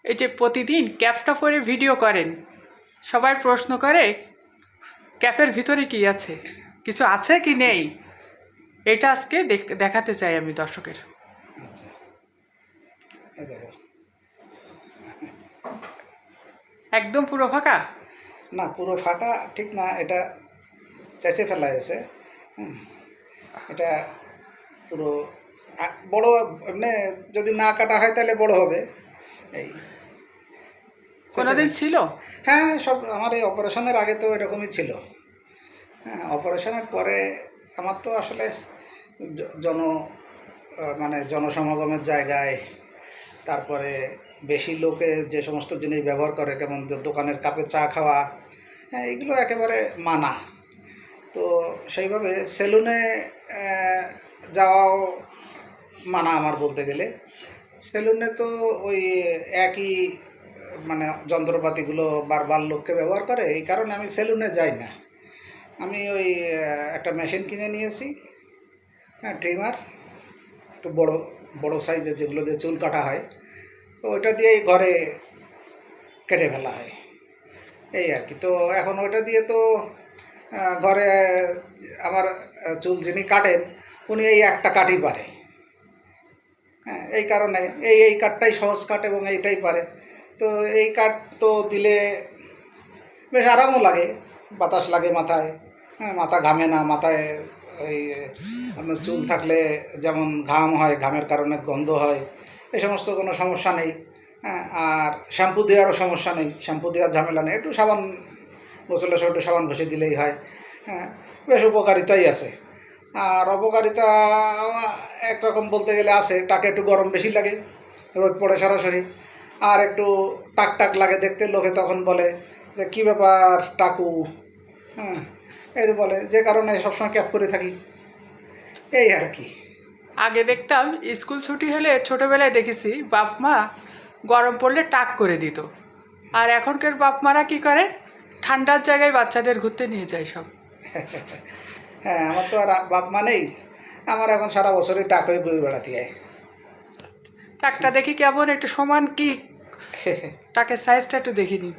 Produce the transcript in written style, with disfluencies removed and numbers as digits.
এই যে প্রতিদিন ক্যাপটা পরে ভিডিও করেন, সবাই প্রশ্ন করে ক্যাফের ভিতরে কি আছে, কিছু আছে কি নেই, এটা আজকে দেখাতে চাই আমি দর্শকের। আচ্ছা, এই দেখো। একদম পুরো ফাঁকা? না, পুরো ফাঁকা ঠিক না, এটা চেঁচে ফেলা হয়েছে। হুম, এটা পুরো বড়, এমনি যদি না কাটা হয় তাহলে বড় হবে। এই চেঁচে কোনোদিন ছিল? হ্যাঁ, সব আমার এই অপারেশনের আগে তো এরকমই ছিল। হ্যাঁ, অপারেশনের পরে আমার তো আসলে জন মানে জনসমাগমের জায়গায়, তারপরে বেশি লোকে যে সমস্ত জিনিস ব্যবহার করে, যেমন দোকানের কাপে চা খাওয়া, হ্যাঁ, এগুলো একেবারে মানা। তো সেইভাবে সেলুনে যাওয়াও মানা আমার বলতে গেলে। সেলুনে তো ওই একই মানে যন্ত্রপাতিগুলো বারবার লোককে ব্যবহার করে, এই কারণে আমি সেলুনে যাই না। আমি ওই একটা মেশিন কিনে নিয়েছি, হ্যাঁ, ট্রিমার, একটু বড় বড় সাইজের, যেগুলো দিয়ে চুল কাটা হয়, তো ওইটা দিয়েই ঘরে কেটে ফেলা হয়, এই আর কি। তো এখন ওইটা দিয়ে তো ঘরে আমার চুল যিনি কাটেন উনি এই একটা কাটই পারে। হ্যাঁ, এই কারণে এই কাটটাই সহজ কাট এবং এইটাই পারে। তো এই কাট তো দিলে বেশ আরামও লাগে, বাতাস লাগে মাথায়, হ্যাঁ, মাথা ঘামে না। মাথায় ওই আপনার চুল থাকলে যেমন ঘাম হয়, ঘামের কারণে গন্ধ হয়, এই সমস্ত কোনো সমস্যা নেই। হ্যাঁ, আর শ্যাম্পু দেওয়ারও সমস্যা নেই, শ্যাম্পু দেওয়ার ঝামেলা নেই, একটু সাবান, গোসলের সময় একটু সাবান ঘষে দিলেই হয়। হ্যাঁ, বেশ উপকারিতাই আছে। আর অপকারিতা একরকম বলতে গেলে আছে, টাকে একটু গরম বেশি লাগে, রোদ পড়ে সরাসরি, আর একটু টাক টাক লাগে দেখতে, লোকে তখন বলে যে কী ব্যাপার টাকু, হ্যাঁ, এর বলে, যে কারণে সবসময় ক্যাপ করে থাকি, এই আর কি। আগে দেখতাম স্কুল ছুটি হলে, ছোটোবেলায় দেখেছি বাপ মা গরম পড়লে টাক করে দিত। আর এখনকার বাপ মারা কী করে, ঠান্ডার জায়গায় বাচ্চাদের ঘুরতে নিয়ে যায় সব। হ্যাঁ, আমার তো আর বাপ মা নেই, আমার এখন সারা বছরই টাক হয়ে ঘুরে বেড়াতে হয়। টাকটা দেখি কেমন, একটু সমান কি, টাকের সাইজটা একটু দেখিনি।